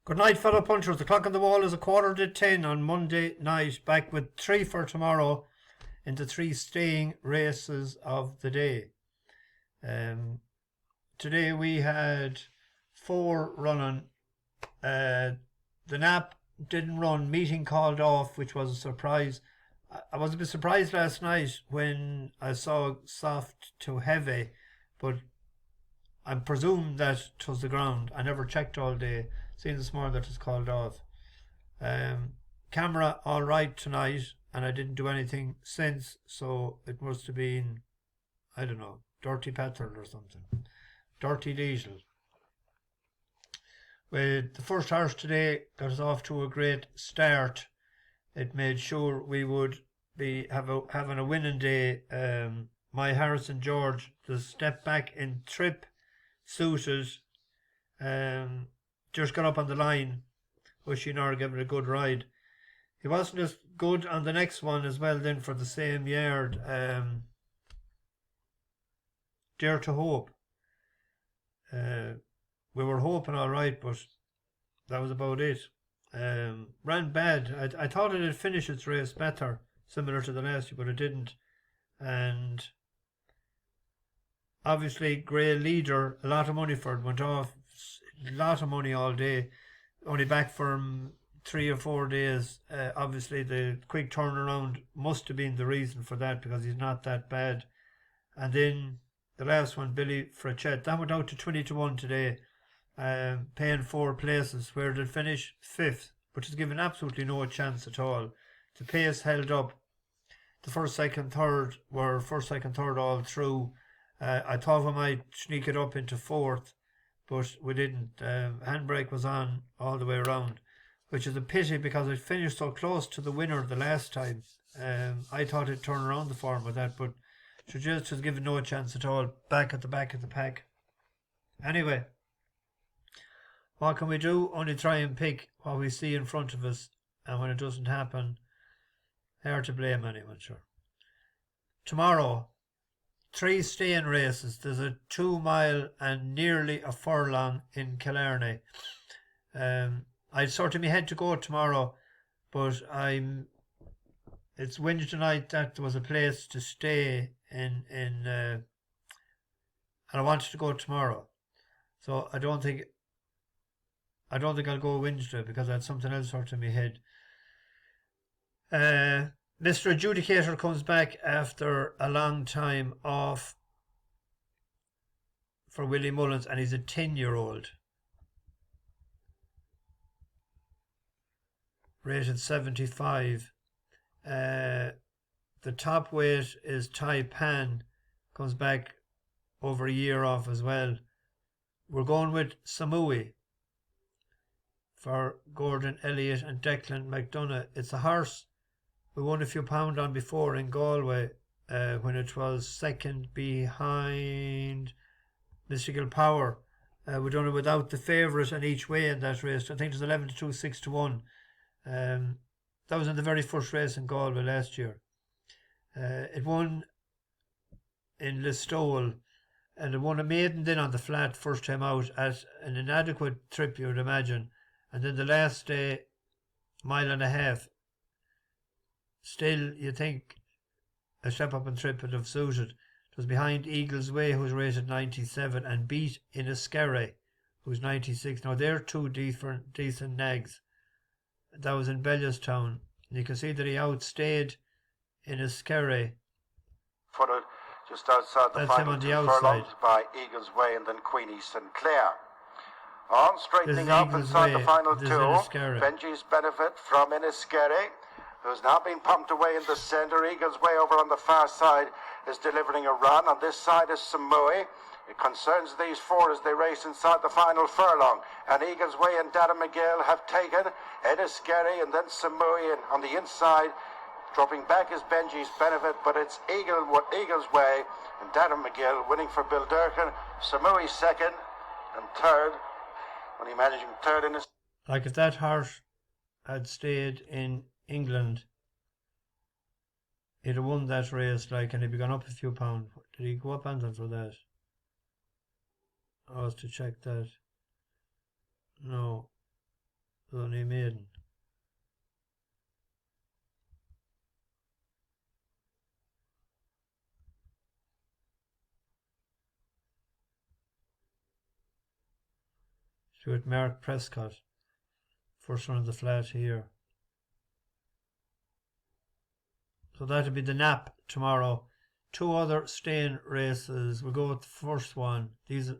Good night, fellow punchers. The clock on the wall is 9:15 on Monday night. Back with three for tomorrow in the three staying races of the day. Today we had four running. The nap didn't run. Meeting called off, which was a surprise. I was a bit surprised last night when I saw soft to heavy, but I presume that 'twas the ground. I never checked all day. Seen this morning that it's called off. Camera all right tonight, and I didn't do anything since, so it must have been, I don't know, dirty petrol or something. Dirty diesel. With the first horse today got us off to a great start. It made sure we would be having a winning day. My Harrison George, the step back in trip suited. Just got up on the line. Ushinor gave it a good ride. He wasn't as good on the next one as well then for the same yard. Dare to Hope. We were hoping all right, but that was about it. Ran bad. I thought it'd finish its race better, similar to the last year, but it didn't. And obviously, Grey Leader, a lot of money for it, went off. A lot of money all day. Only back from 3 or 4 days. Obviously, the quick turnaround must have been the reason for that, because he's not that bad. And then the last one, Billy Frechette, that went out to 20-1 today, paying 4 places. Where did it finish? 5th, which is given absolutely no chance at all. The pace held up. The first, second, third were first, second, third all through. I thought we might sneak it up into 4th, but we didn't. Handbrake was on all the way around, which is a pity because it finished so close to the winner the last time. I thought it'd turn around the form with that, but she just was given no chance at all. Back at the back of the pack. Anyway, what can we do? Only try and pick what we see in front of us, and when it doesn't happen, hard to blame anyone, sure. Tomorrow, 3 staying races. There's a 2 mile and nearly a furlong in Killarney. I'd sort of my head to go tomorrow, but it's Wednesday night that there was a place to stay in and I wanted to go tomorrow. So I don't think I'll go Wednesday because I had something else sort of in my head. Mr. Adjudicator comes back after a long time off for Willie Mullins, and he's a 10-year-old. Rated 75. The top weight is Tai Pan, comes back over a year off as well. We're going with Samui for Gordon Elliott and Declan McDonough. It's a horse we won a few pound on before in Galway when it was second behind Mystical Power. We done it without the favourite in each way in that race. I think it was 11-2, 6-1. That was in the very first race in Galway last year. It won in Listowel, and it won a maiden then on the flat first time out at an inadequate trip, you would imagine. And then the last day, 1.5 miles. Still, you think a step up and trip would have suited. It was behind Eagle's Way, who's rated 97, and beat Inniskerry, who's 96. Now, they're 2 decent nags. That was in Bellewstown. And you can see that he outstayed Inniskerry. Footed just outside the final 2 furlongs by Eagle's Way and then Queenie Sinclair. On straightening up inside the final 2, Benji's Benefit from Inniskerry, who's now been pumped away in the centre. Eagle's Way over on the far side is delivering a run. On this side is Samui. It concerns these 4 as they race inside the final furlong. And Eagle's Way and Dada McGill have taken Inniskerry and then Samui. And on the inside, dropping back is Benji's Benefit, but it's Eagle's Way and Dada McGill winning for Bill Durkin. Samui second and third. Only managing third in his... Like if that horse had stayed in England, he'd have won that race, like, and he'd be gone up a few pounds. Did he go up anything for that? I was to check that. No. It was only a maiden. With Mark Prescott, first run of the flat here. So that'll be the nap tomorrow. 2 other staying races. We'll go with the first one. It's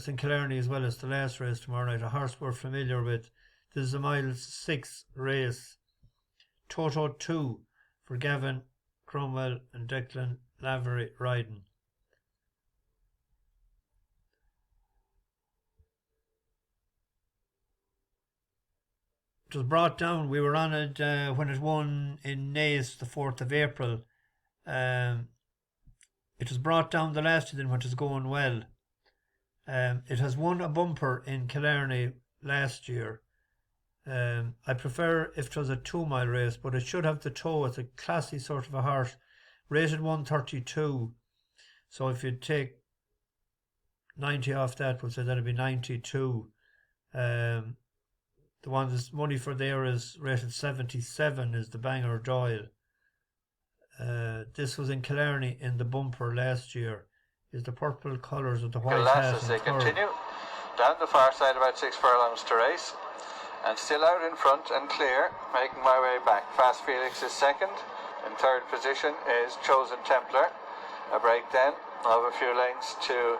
in Killarney as well as the last race tomorrow night. A horse we're familiar with. This is a mile 6 race. Toto 2 for Gavin Cromwell and Declan Lavery riding. It was brought down. We were on it when it won in Naas the 4th of April. It was brought down the last year when it was going well. It has won a bumper in Killarney last year. I prefer if it was a 2-mile race, but it should have the toe. It's a classy sort of a horse. Rated 132. So if you take 90 off that, we'll say that'd be 92. The one that's money for there is rated 77, is the Bangor Doyle. This was in Killarney in the bumper last year. Is the purple colours with the white hat. As they continue down the far side, about 6 furlongs to race, and still out in front and clear, making my way back. Fast Felix is second. In third position is Chosen Templar. A break then of a few lengths to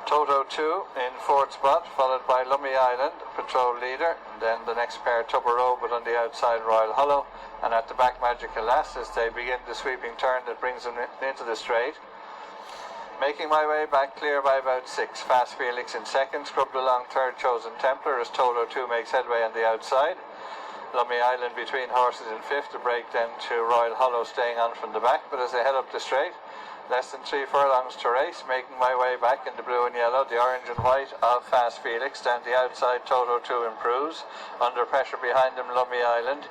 Toto 2 in fourth spot, followed by Lummy Island, patrol leader. Then the next pair, Tubberrow, but on the outside, Royal Hollow. And at the back, Magical Lass, as they begin the sweeping turn that brings them into the straight. Making my way back, clear by about 6. Fast Felix in second, scrubbed along third, Chosen Templar, as Toto 2 makes headway on the outside. Lummy Island between horses in fifth, a break then to Royal Hollow staying on from the back. But as they head up the straight, less than 3 furlongs to race, making my way back in the blue and yellow, the orange and white of Fast Felix. Down the outside, Toto 2 improves. Under pressure behind them, Lummy Island.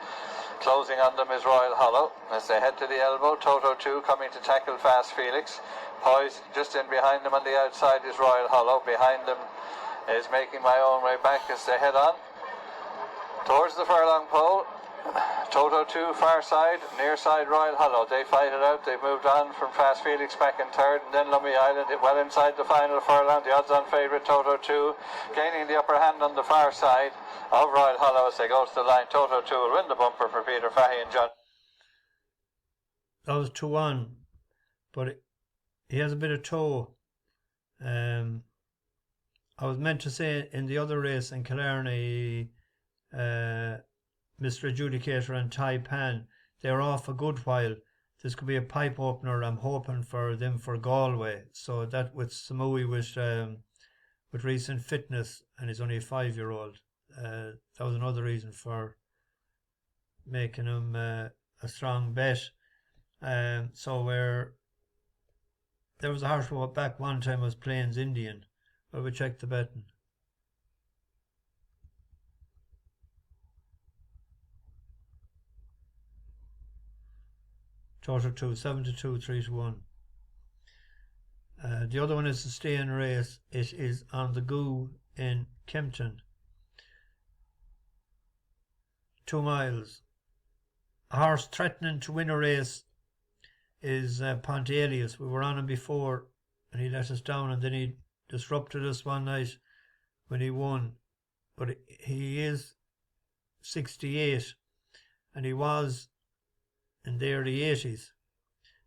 Closing on them is Royal Hollow. As they head to the elbow, Toto 2 coming to tackle Fast Felix. Poised just in behind them on the outside is Royal Hollow. Behind them is making my own way back as they head on towards the furlong pole. Toto 2 far side, near side Royal Hollow. They fight it out. They've moved on from Fast Felix back in third, and then Lummy Island well inside the final furlong. The odds-on favourite Toto 2 gaining the upper hand on the far side of Royal Hollow as they go to the line. Toto 2 will win the bumper for Peter Fahey and John. That was 2-1, but he has a bit of toe. I was meant to say in the other race in Killarney, Mr. Adjudicator and Tai Pan, they're off a good while. This could be a pipe opener. I'm hoping for them for Galway. So that with Samui with recent fitness, and he's only a 5-year-old. That was another reason for making him a strong bet. So there was a horse back one time was Plains Indian, but we checked the betting. Total 2, 7-2, 3-1. The other one is the staying race. It is on the Goo in Kempton. 2 miles. A horse threatening to win a race is Ponte Elias. We were on him before and he let us down, and then he disrupted us one night when he won. But he is 68 and he was in the early 80s.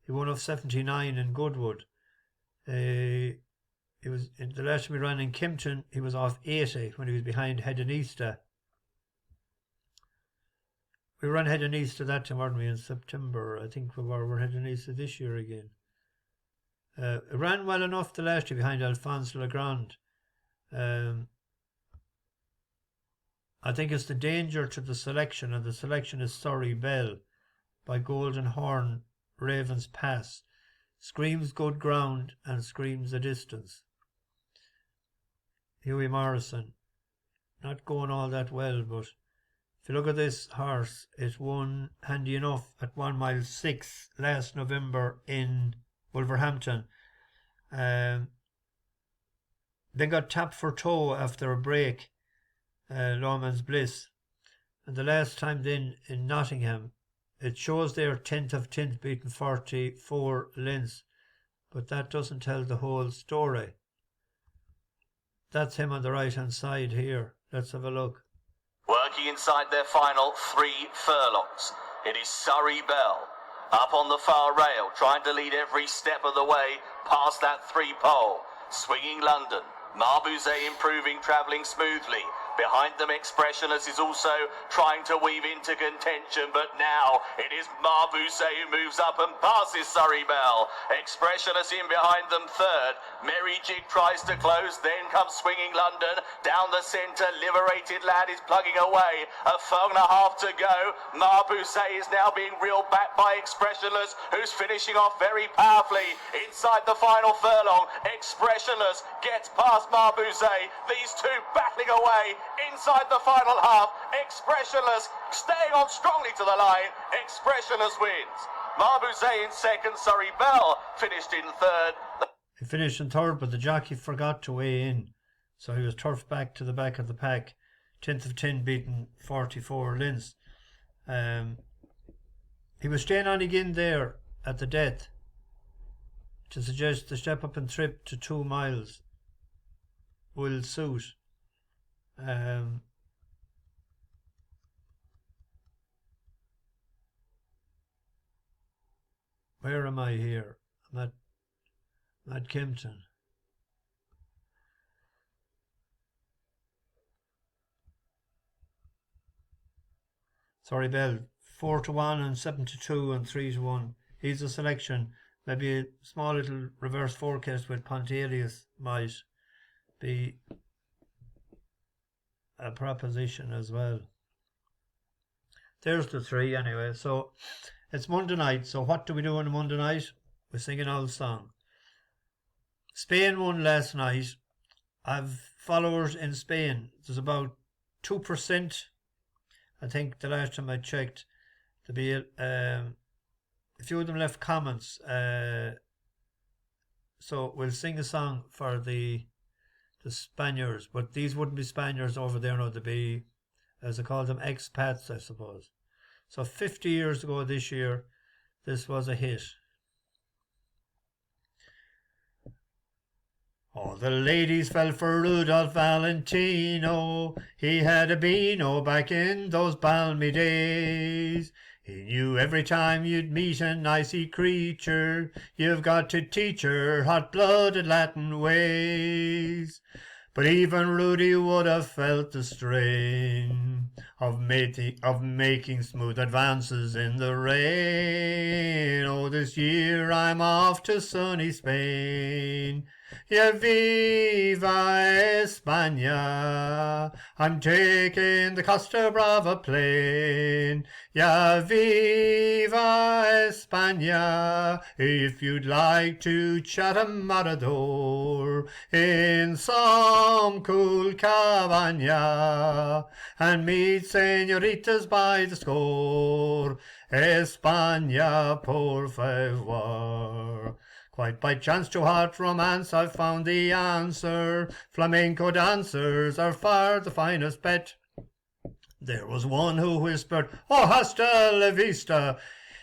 He won off 79 in Goodwood. He was in the last time we ran in Kempton, he was off 80 when he was behind Hedonista. We ran Hedonista that time, weren't we, in September? I think we're Hedonista this year again. It ran well enough the last year behind Alphonse Legrand. I think it's the danger to the selection, and the selection is Surry, Belle by Golden Horn, Ravens Pass. Screams good ground and screams a distance. Hughie Morrison, not going all that well, but if you look at this horse, it won handy enough at 1 mile 6 last November in Wolverhampton. The Then got tapped for toe after a break, Lawman's Bliss. And the last time then in Nottingham, it shows there 10th of 10th beaten 44 lengths, but that doesn't tell the whole story. That's him on the right hand side here. Let's have a look. Working inside their final 3 furlongs, it is Surry Belle, up on the far rail, trying to lead every step of the way past that 3 pole. Swinging London, Marbuzet improving, travelling smoothly. Behind them, Expressionless is also trying to weave into contention, but now it is Marbuzet who moves up and passes Surry Belle. Expressionless in behind them third. Merry Jig tries to close, then comes Swinging London. Down the centre, Liberated Lad is plugging away. A furlong and a half to go. Marbuzet is now being reeled back by Expressionless, who's finishing off very powerfully. Inside the final furlong, Expressionless gets past Marbuzet. These two battling away. Inside the final half, Expressionless staying on strongly to the line. Expressionless wins. Marbuzet in second, Surry Belle finished in third. He finished in third, but the jockey forgot to weigh in, so he was turfed back to the back of the pack. 10th of 10 beaten 44 lengths. He was staying on again there at the death to suggest the step up and trip to 2 miles will suit. Where am I here? I'm at Kempton. Sorry, Belle. 4-1 and 7-2 and 3-1. He's a selection. Maybe a small little reverse forecast with Pontelius might be a proposition as well. There's the 3 anyway. So it's Monday night. So what do we do on a Monday night? We sing an old song. Spain won last night. I've followers in Spain. There's about 2%. I think the last time I checked, to be a few of them left comments. So we'll sing a song for the Spaniards, but these wouldn't be Spaniards over there, no, they'd be, as I call them, expats, I suppose. So 50 years ago this year, this was a hit. All the ladies fell for Rudolph Valentino. He had a beano back in those balmy days. He knew every time you'd meet an icy creature, you've got to teach her hot-blooded Latin ways. But even Rudy would have felt the strain of making smooth advances in the rain. Oh, this year I'm off to sunny Spain. Ya viva España, I'm taking the Costa Brava plane. Ya viva España, if you'd like to chat a matador in some cool cabana and meet señoritas by the score. España, por favor. Quite by chance to heart romance I've found the answer. Flamenco dancers are far the finest bet. There was one who whispered, "Oh, hasta la vista,"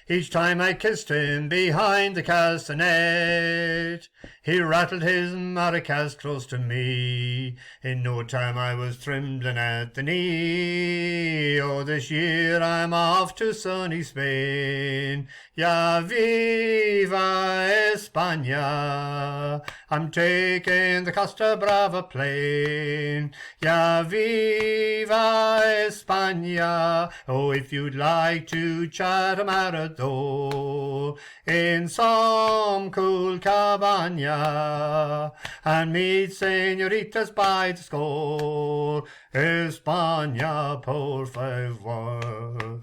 each time I kissed him behind the castanet. He rattled his maracas close to me. In no time I was trembling at the knee. Oh, this year I'm off to sunny Spain. Ya viva España, I'm taking the Costa Brava plane. Ya viva España, oh, if you'd like to chat a matador in some cool cabana and meet señoritas by the score. España, por favor.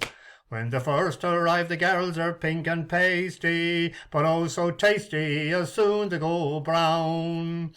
When they first arrive, the girls are pink and pasty, but oh so tasty, as soon they go brown.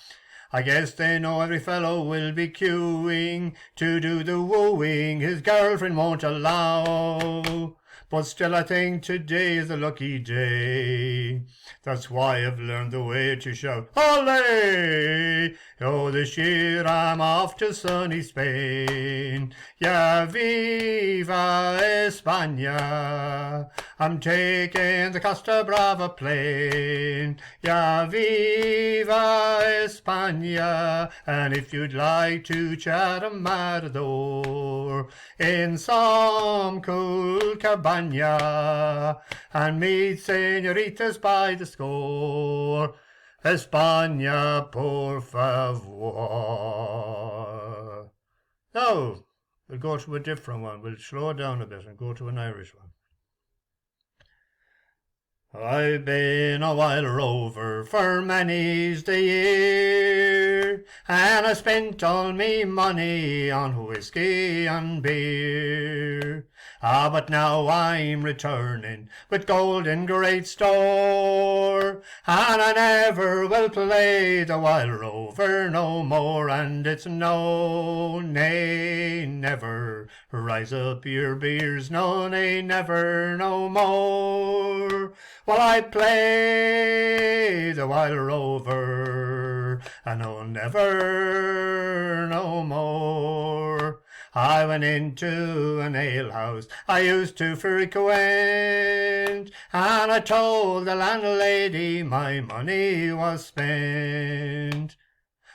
I guess they know every fellow will be queuing to do the wooing his girlfriend won't allow. But still I think today is a lucky day. That's why I've learned the way to shout, Ole! Oh, this year I'm off to sunny Spain. Ya viva España. I'm taking the Costa Brava plane. Ya viva España. And if you'd like to chat a matador in some cool cabana and meet senoritas by the score, España, por favor. Now, we'll go to a different one. We'll slow it down a bit and go to an Irish one. I've been a wild rover for many's the year, and I spent all me money on whiskey and beer. But now I'm returning with gold in great store, and I never will play the wild rover no more. And it's no, nay, never. Rise up your beers, no, nay, never, no more. Well, I play the wild rover, and no, never, no more. I went into an alehouse I used to frequent, and I told the landlady my money was spent.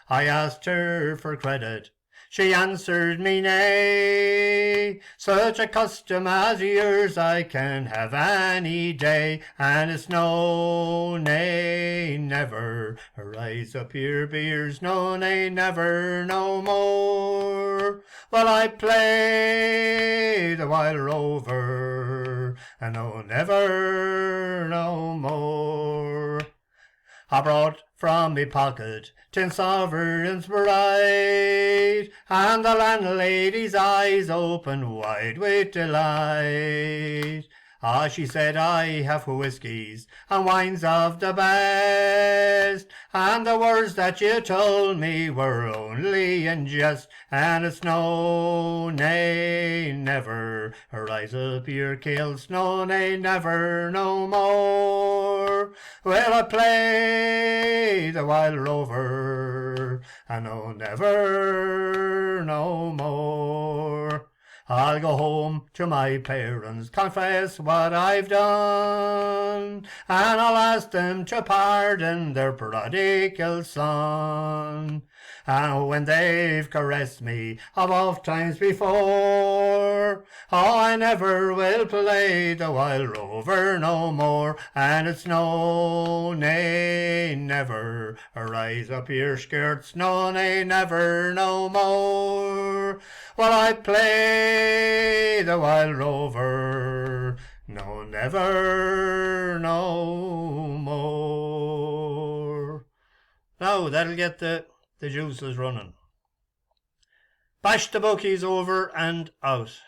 I asked her for credit. She answered me nay. Such a custom as yours I can have any day, and it's no, nay, never. Rise up your beers, no, nay, never, no more. Well, I play the wild rover, and no, never, no more. I brought from me pocket 10 sovereigns bright, and the landlady's eyes opened wide with delight. She said, I have whiskies and wines of the best, and the words that you told me were only in jest, and it's no, nay, never. Rise up your kilts, no, nay, never, no more. Well, I play the wild rover, and no, never, no more. I'll go home to my parents, confess what I've done, and I'll ask them to pardon their prodigal son. And when they've caressed me of oft times before, I never will play the wild rover no more. And it's no, nay, never. Rise up your skirts, no, nay, never, no more. Well, I play the wild rover, no, never, no more. Now, that'll get the juices running. Bash the bookies over and out.